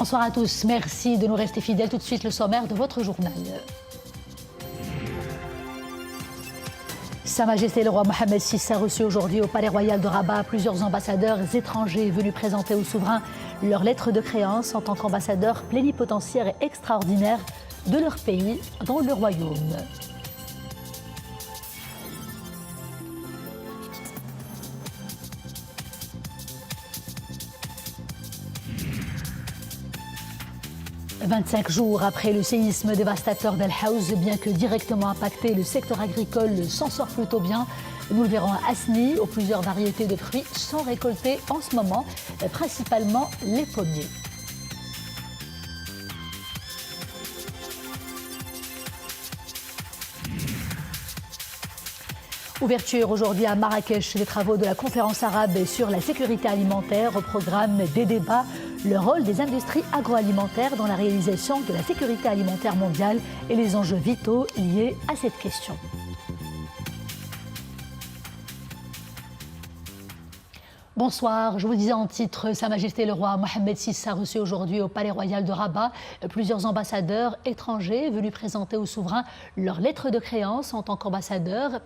Bonsoir à tous, merci de nous rester fidèles. Tout de suite le sommaire de votre journal. Sa Majesté le roi Mohamed VI a reçu aujourd'hui au Palais Royal de Rabat plusieurs ambassadeurs étrangers venus présenter au souverain leur lettre de créance en tant qu'ambassadeurs plénipotentiaires et extraordinaires de leur pays dans le royaume. « 25 jours après le séisme dévastateur d'El Haouz, bien que directement impacté, le secteur agricole s'en sort plutôt bien. Nous le verrons à Asni, où plusieurs variétés de fruits sont récoltées en ce moment, principalement les pommiers. Ouverture aujourd'hui à Marrakech des travaux de la conférence arabe sur la sécurité alimentaire. Au programme des débats, le rôle des industries agroalimentaires dans la réalisation de la sécurité alimentaire mondiale et les enjeux vitaux liés à cette question. Bonsoir, je vous disais en titre, Sa Majesté le roi Mohamed VI a reçu aujourd'hui au Palais Royal de Rabat plusieurs ambassadeurs étrangers venus présenter au souverain leur lettre de créance en tant qu'ambassadeurs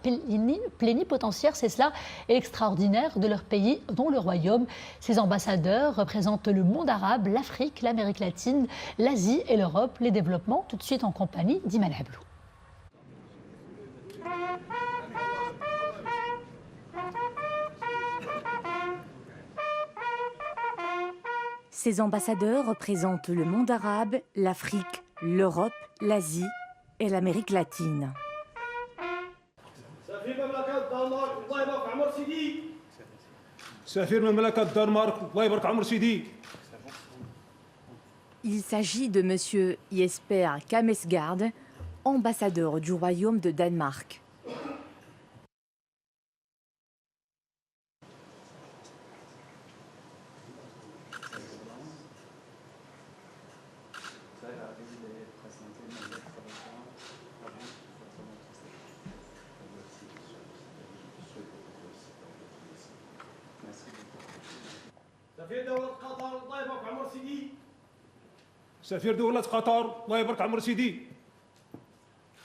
plénipotentiaires, c'est cela, et extraordinaires de leur pays, dont le royaume. Ces ambassadeurs représentent le monde arabe, l'Afrique, l'Amérique latine, l'Asie et l'Europe. Les développements tout de suite en compagnie d'Iman Hablou. Ces ambassadeurs représentent le monde arabe, l'Afrique, l'Europe, l'Asie et l'Amérique latine. Il s'agit de M. Jesper Kamesgaard, ambassadeur du Royaume de Danemark.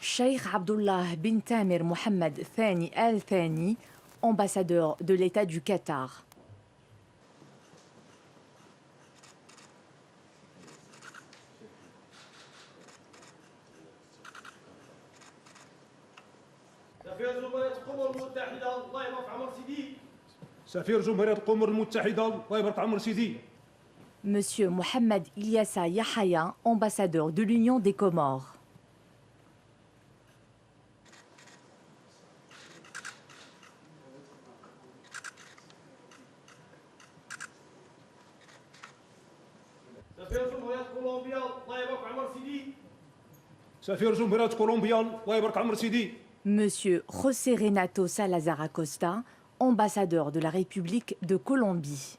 Cheikh Abdullah bin Tamir Mohammed Thani Al Thani, ambassadeur de l'État du Qatar. Monsieur Mohamed Ilyasa Yahya, ambassadeur de l'Union des Comores. Monsieur José Renato Salazar Acosta, ambassadeur de la République de Colombie.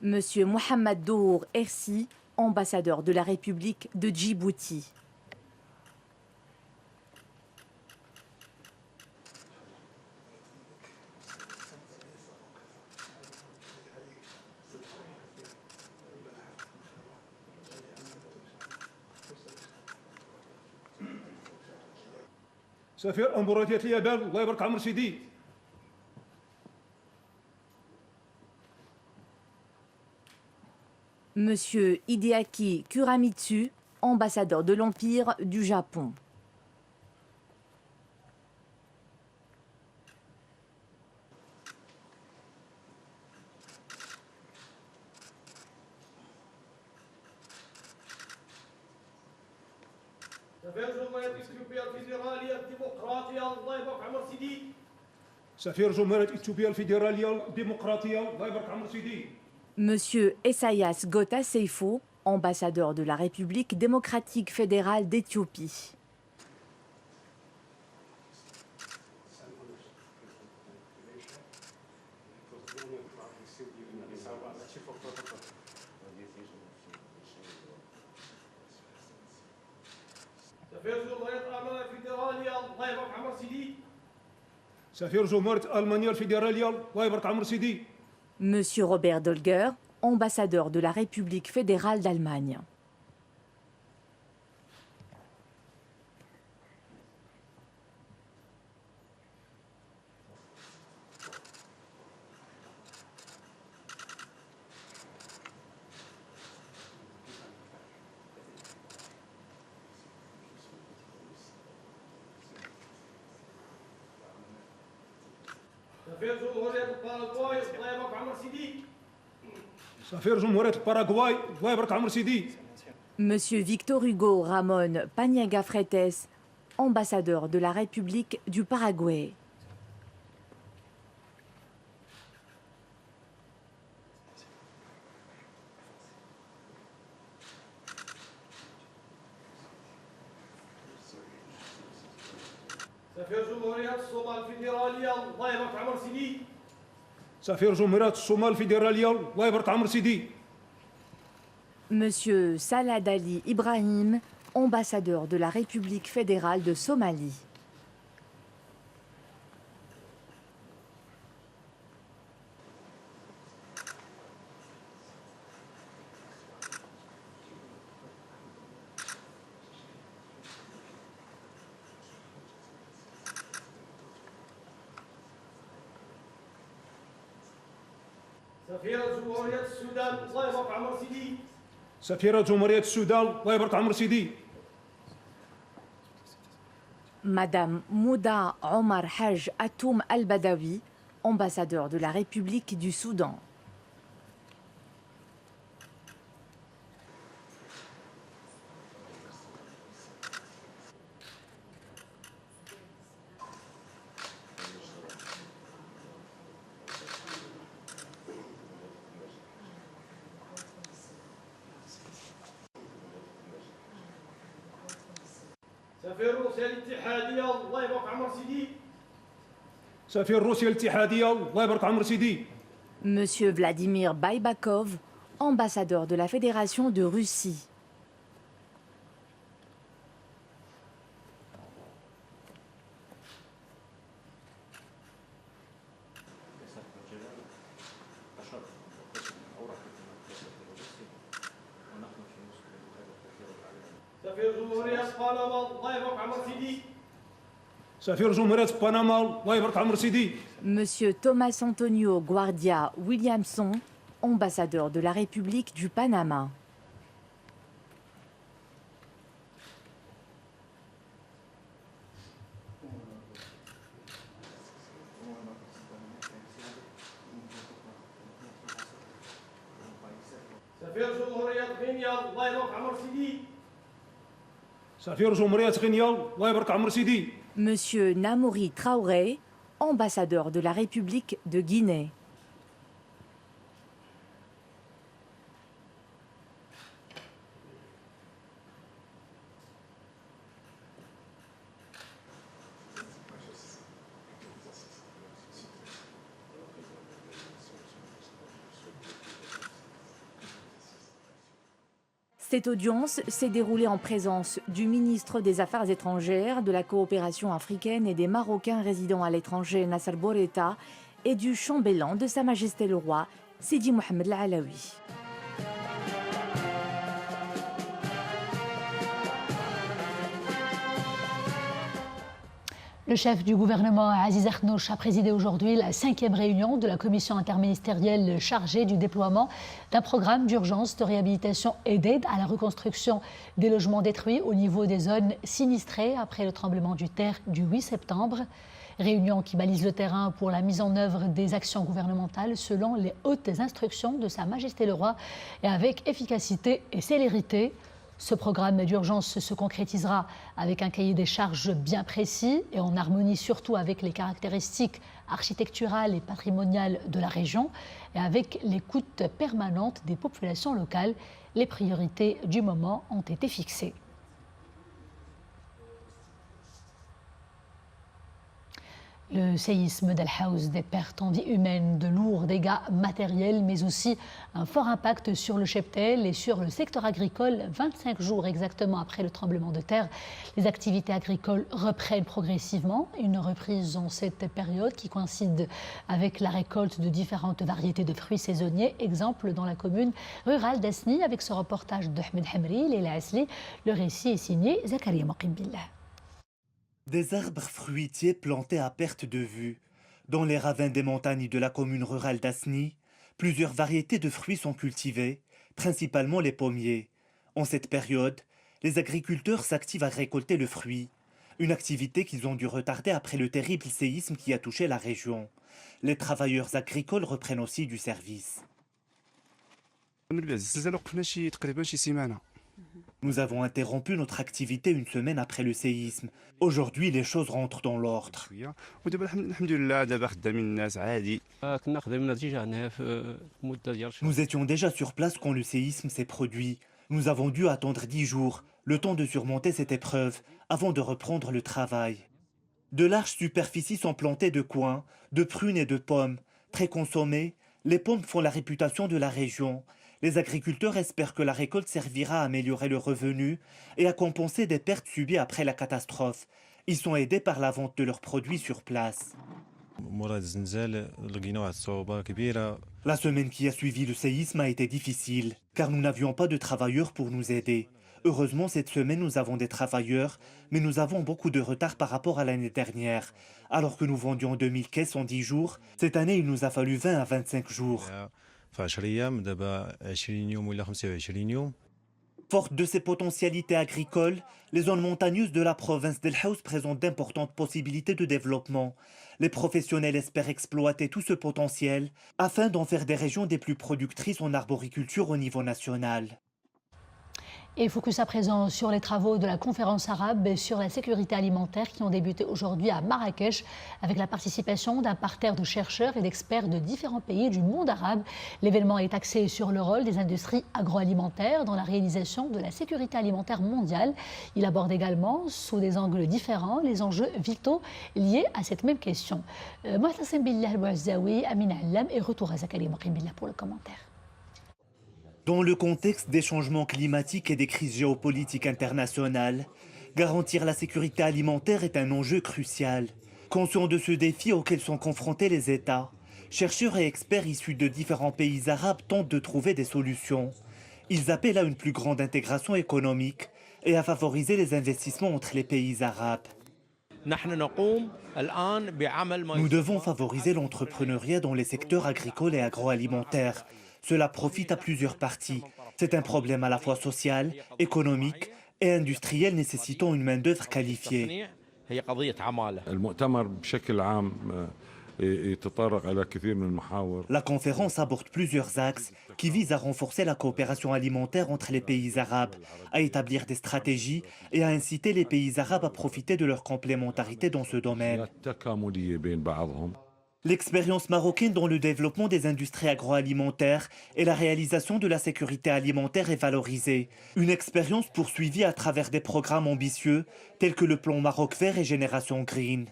Monsieur Mohamed Dour Ersi, ambassadeur de la République de Djibouti. سفير امبراطورية اليابان الله يبارك عمر سيدي. Monsieur Hideaki Kuramitsu, ambassadeur de l'Empire du Japon. سفير جمهورية إثيوبيا الفيدرالية الديمقراطية الله يبارك عمر سيدي. Monsieur Essayas Gota Seifo, ambassadeur de la République démocratique fédérale d'Éthiopie. سفير جمهورية ألمانيا الفيدرالية الله يبارك عمر سيدي. Monsieur Robert Dolger, ambassadeur de la République fédérale d'Allemagne. سفير جمهورية الباراغواي الله يبارك عمر سيدي. Monsieur Victor Hugo Ramón Paniagua Freites, ambassadeur de la République du Paraguay. سفير جمهورية الصومال الفيدرالية الله يبارك عمر سيدي. سفير جمهورية الصومال الفيدرالية الله يبارك عمر سيدي. Monsieur Salah Ali Ibrahim, ambassadeur de la République fédérale de Somalie. سفيرة جمهورية السودان الله يبارك عمر سيدي. سفيرة جمهورية السودان الله يبارك عمر سيدي. Madame Mouda Omar Haj Atoum Al-Badawi, ambassadeur de la République du Soudan. سفير روسيا الاتحادية الله يبارك عمر سيدي. سفير روسيا الاتحادية الله يبارك عمر سيدي. Monsieur Vladimir Baybakov, ambassadeur de la Fédération de Russie. سفير جمهورية بنما الله يبارك عمر سيدي. سفير جمهورية بنما الله يبارك عمر سيدي. Monsieur Thomas Antonio Guardia Williamson, ambassadeur de la République du Panama. سفير جمهورية غينيا الله يبارك عمر سيدي. سفير جمهورية غينيا الله يبارك عمر سيدي. Monsieur Namouri Traoré, ambassadeur de la République de Guinée. Cette audience s'est déroulée en présence du ministre des Affaires étrangères, de la coopération africaine et des Marocains résidant à l'étranger, Nasser Boureta, et du chambellan de Sa Majesté le Roi, Sidi Mohamed Al-Alaoui. Le chef du gouvernement, Aziz Akhnouch, a présidé aujourd'hui la 5e réunion de la commission interministérielle chargée du déploiement d'un programme d'urgence de réhabilitation et d'aide à la reconstruction des logements détruits au niveau des zones sinistrées après le tremblement de terre du 8 septembre. Réunion qui balise le terrain pour la mise en œuvre des actions gouvernementales selon les hautes instructions de Sa Majesté le Roi et avec efficacité et célérité. Ce programme d'urgence se concrétisera avec un cahier des charges bien précis et en harmonie surtout avec les caractéristiques architecturales et patrimoniales de la région et avec l'écoute permanente des populations locales. Les priorités du moment ont été fixées. Le séisme d'Al Haouz, des pertes en vie humaine, de lourds dégâts matériels, mais aussi un fort impact sur le cheptel et sur le secteur agricole. 25 jours exactement après le tremblement de terre, les activités agricoles reprennent progressivement. Une reprise en cette période qui coïncide avec la récolte de différentes variétés de fruits saisonniers. Exemple dans la commune rurale d'Asni avec ce reportage de Ahmed Hamri, Leila Asli. Le récit est signé Zakaria Maqimbillah. Des arbres fruitiers plantés à perte de vue. Dans les ravins des montagnes de la commune rurale d'Asni, plusieurs variétés de fruits sont cultivées, principalement les pommiers. En cette période, les agriculteurs s'activent à récolter le fruit, une activité qu'ils ont dû retarder après le terrible séisme qui a touché la région. Les travailleurs agricoles reprennent aussi du service. Nous avons interrompu notre activité une semaine après le séisme. Aujourd'hui, les choses rentrent dans l'ordre. Nous étions déjà sur place quand le séisme s'est produit. Nous avons dû attendre 10 jours, le temps de surmonter cette épreuve, avant de reprendre le travail. De larges superficies sont plantées de coings, de prunes et de pommes. Très consommées, les pommes font la réputation de la région. Les agriculteurs espèrent que la récolte servira à améliorer le revenu et à compenser des pertes subies après la catastrophe. Ils sont aidés par la vente de leurs produits sur place. La semaine qui a suivi le séisme a été difficile, car nous n'avions pas de travailleurs pour nous aider. Heureusement, cette semaine, nous avons des travailleurs, mais nous avons beaucoup de retard par rapport à l'année dernière. Alors que nous vendions 2000 caisses en 10 jours, cette année, il nous a fallu 20 à 25 jours. Forte de ses potentialités agricoles, les zones montagneuses de la province d'El Haouz présentent d'importantes possibilités de développement. Les professionnels espèrent exploiter tout ce potentiel afin d'en faire des régions des plus productrices en arboriculture au niveau national. Et focus à présent sur les travaux de la conférence arabe sur la sécurité alimentaire qui ont débuté aujourd'hui à Marrakech avec la participation d'un parterre de chercheurs et d'experts de différents pays du monde arabe. L'événement est axé sur le rôle des industries agroalimentaires dans la réalisation de la sécurité alimentaire mondiale. Il aborde également, sous des angles différents, les enjeux vitaux liés à cette même question. Mohtassim Billah al-Bouazaoui, Amina Allam et retour à Zakaria Maqimbillah pour le commentaire. Dans le contexte des changements climatiques et des crises géopolitiques internationales, garantir la sécurité alimentaire est un enjeu crucial. Conscients de ce défi auquel sont confrontés les États, chercheurs et experts issus de différents pays arabes tentent de trouver des solutions. Ils appellent à une plus grande intégration économique et à favoriser les investissements entre les pays arabes. Nous devons favoriser l'entrepreneuriat dans les secteurs agricoles et agroalimentaires. Cela profite à plusieurs parties. C'est un problème à la fois social, économique et industriel nécessitant une main-d'œuvre qualifiée. La conférence aborde plusieurs axes qui visent à renforcer la coopération alimentaire entre les pays arabes, à établir des stratégies et à inciter les pays arabes à profiter de leur complémentarité dans ce domaine. L'expérience marocaine dans le développement des industries agroalimentaires et la réalisation de la sécurité alimentaire est valorisée. Une expérience poursuivie à travers des programmes ambitieux tels que le plan Maroc Vert et Génération Green.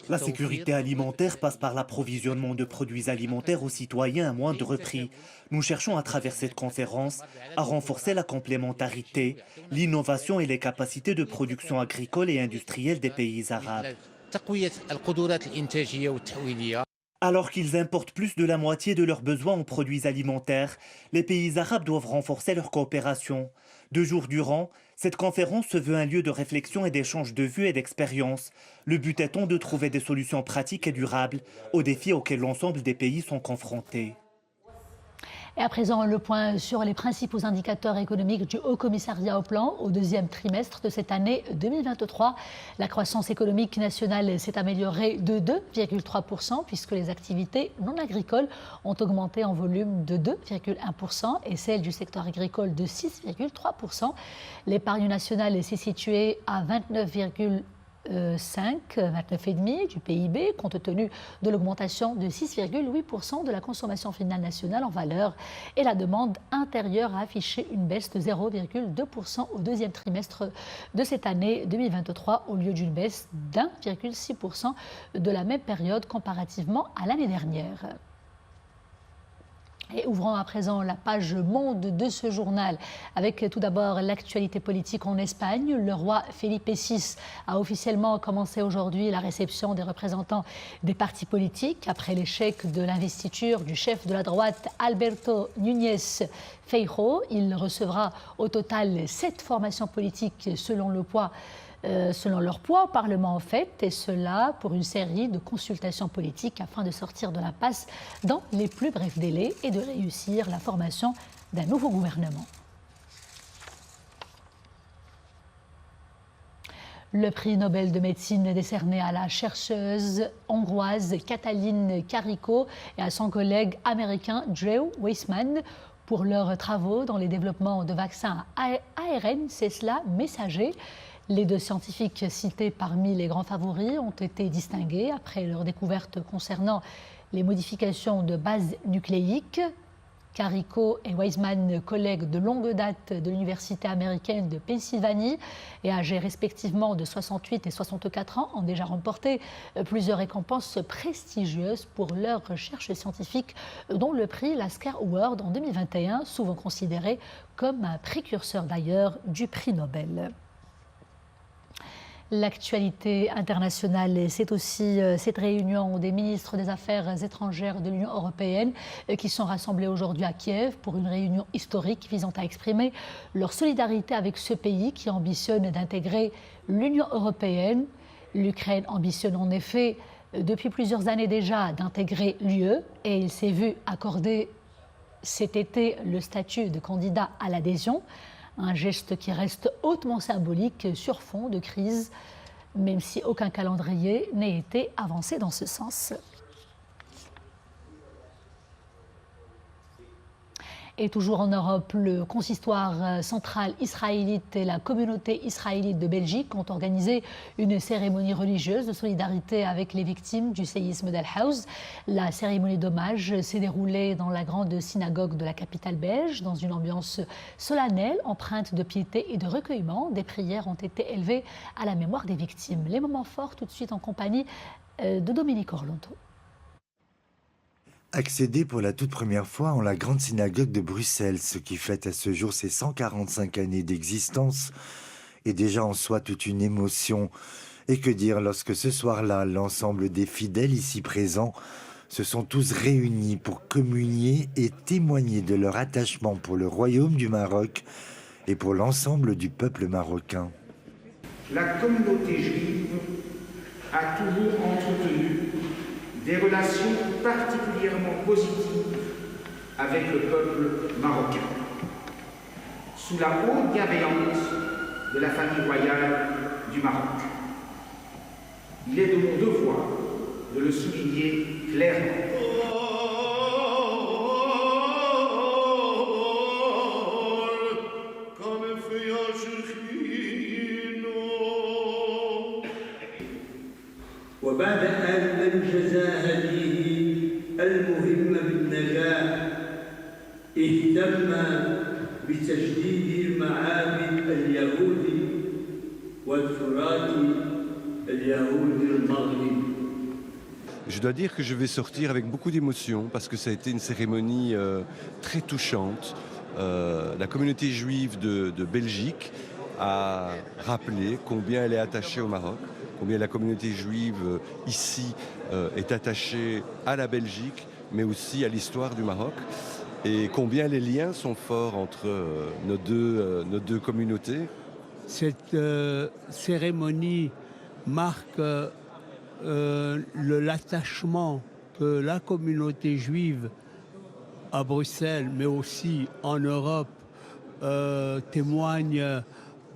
La sécurité alimentaire passe par l'approvisionnement de produits alimentaires aux citoyens à moindre prix. Nous cherchons à travers cette conférence à renforcer la complémentarité, l'innovation et les capacités de production agricole et industrielle des pays arabes. Alors qu'ils importent plus de la moitié de leurs besoins en produits alimentaires, les pays arabes doivent renforcer leur coopération. 2 jours durant, cette conférence se veut un lieu de réflexion et d'échange de vues et d'expériences. Le but étant de trouver des solutions pratiques et durables aux défis auxquels l'ensemble des pays sont confrontés. Et à présent, le point sur les principaux indicateurs économiques du Haut Commissariat au Plan au 2e trimestre de cette année 2023. La croissance économique nationale s'est améliorée de 2,3% puisque les activités non agricoles ont augmenté en volume de 2,1% et celles du secteur agricole de 6,3%. L'épargne nationale s'est située à 29,5 du PIB, compte tenu de l'augmentation de 6,8% de la consommation finale nationale en valeur. Et la demande intérieure a affiché une baisse de 0,2% au deuxième trimestre de cette année 2023, au lieu d'une baisse d'1,6% de la même période comparativement à l'année dernière. Et ouvrons à présent la page monde de ce journal avec tout d'abord l'actualité politique en Espagne. Le roi Felipe VI a officiellement commencé aujourd'hui la réception des représentants des partis politiques après l'échec de l'investiture du chef de la droite Alberto Núñez Feijóo. Il recevra au total 7 formations politiques selon leur poids au Parlement en fait, et cela pour une série de consultations politiques afin de sortir de l'impasse dans les plus brefs délais et de réussir la formation d'un nouveau gouvernement. Le prix Nobel de médecine est décerné à la chercheuse hongroise Katalin Karikó et à son collègue américain Drew Weissman pour leurs travaux dans les développements de vaccins à ARN, c'est cela, messager. Les 2 scientifiques cités parmi les grands favoris ont été distingués après leur découverte concernant les modifications de base nucléique. Karikó et Weissman, collègues de longue date de l'université américaine de Pennsylvanie et âgés respectivement de 68 et 64 ans, ont déjà remporté plusieurs récompenses prestigieuses pour leurs recherches scientifiques, dont le prix Lasker Award en 2021, souvent considéré comme un précurseur d'ailleurs du prix Nobel. L'actualité internationale, c'est aussi cette réunion des ministres des Affaires étrangères de l'Union européenne qui sont rassemblés aujourd'hui à Kiev pour une réunion historique visant à exprimer leur solidarité avec ce pays qui ambitionne d'intégrer l'Union européenne. L'Ukraine ambitionne en effet depuis plusieurs années déjà d'intégrer l'UE et il s'est vu accorder cet été le statut de candidat à l'adhésion. Un geste qui reste hautement symbolique sur fond de crise, même si aucun calendrier n'ait été avancé dans ce sens. Et toujours en Europe, le consistoire central israélite et la communauté israélite de Belgique ont organisé une cérémonie religieuse de solidarité avec les victimes du séisme d'Al-Haouz. La cérémonie d'hommage s'est déroulée dans la grande synagogue de la capitale belge, dans une ambiance solennelle, empreinte de piété et de recueillement. Des prières ont été élevées à la mémoire des victimes. Les moments forts tout de suite en compagnie de Dominique Orlando. Accéder pour la toute première fois en la grande synagogue de Bruxelles, ce qui fête à ce jour ses 145 années d'existence, est déjà en soi toute une émotion. Et que dire lorsque ce soir-là, l'ensemble des fidèles ici présents se sont tous réunis pour communier et témoigner de leur attachement pour le royaume du Maroc et pour l'ensemble du peuple marocain. La communauté juive a toujours entretenu des relations particulièrement positives avec le peuple marocain, sous la haute bienveillance de la famille royale du Maroc. Il est de mon devoir de le souligner clairement. وبعد أن أنجز هذه المهمة بالنجاح اهتم بتجديد المعابد اليهودي والتراث اليهودي المغربي. Je dois dire que je vais sortir avec beaucoup d'émotion parce que ça a été une cérémonie très touchante. La communauté juive de Belgique a rappelé combien elle est attachée au Maroc, combien la communauté juive ici est attachée à la Belgique, mais aussi à l'histoire du Maroc, et combien les liens sont forts entre nos deux communautés. Cette cérémonie marque l'attachement que la communauté juive à Bruxelles, mais aussi en Europe, témoigne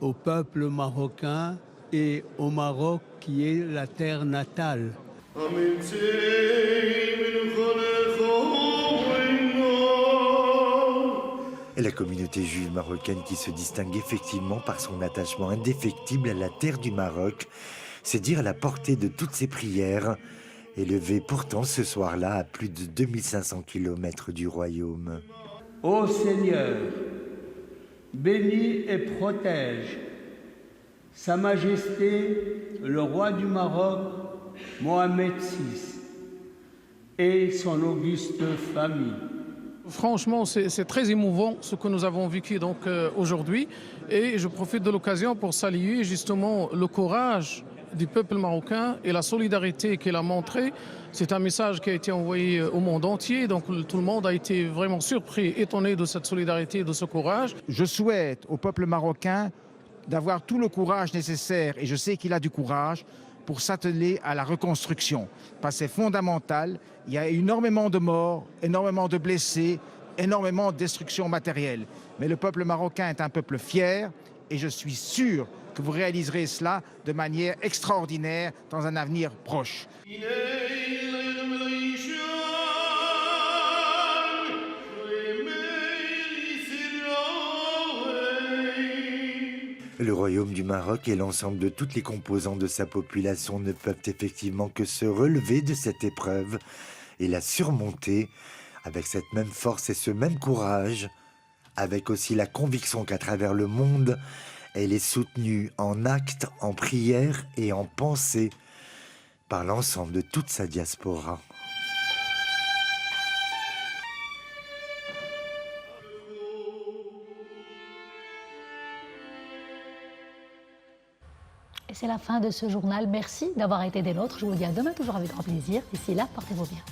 au peuple marocain et au Maroc qui est la terre natale. Et la communauté juive marocaine qui se distingue effectivement par son attachement indéfectible à la terre du Maroc, C'est dire la portée de toutes ces prières, élevées pourtant ce soir-là à plus de 2500 km du royaume. Ô Seigneur, bénis et protège Sa Majesté le roi du Maroc, Mohamed VI, et son auguste famille. Franchement, c'est très émouvant ce que nous avons vécu aujourd'hui, et je profite de l'occasion pour saluer justement le courage du peuple marocain et la solidarité qu'il a montrée. C'est un message qui a été envoyé au monde entier, donc tout le monde a été vraiment surpris, étonné de cette solidarité et de ce courage. Je souhaite au peuple marocain d'avoir tout le courage nécessaire, et je sais qu'il a du courage, pour s'atteler à la reconstruction. Parce que c'est fondamental, il y a énormément de morts, énormément de blessés, énormément de destruction matérielle. Mais le peuple marocain est un peuple fier, et je suis sûr que vous réaliserez cela de manière extraordinaire dans un avenir proche. Le royaume du Maroc et l'ensemble de toutes les composantes de sa population ne peuvent effectivement que se relever de cette épreuve et la surmonter avec cette même force et ce même courage, avec aussi la conviction qu'à travers le monde, elle est soutenue en actes, en prières et en pensée par l'ensemble de toute sa diaspora. Et c'est la fin de ce journal. Merci d'avoir été des nôtres. Je vous dis à demain, toujours avec grand plaisir. D'ici là, portez-vous bien.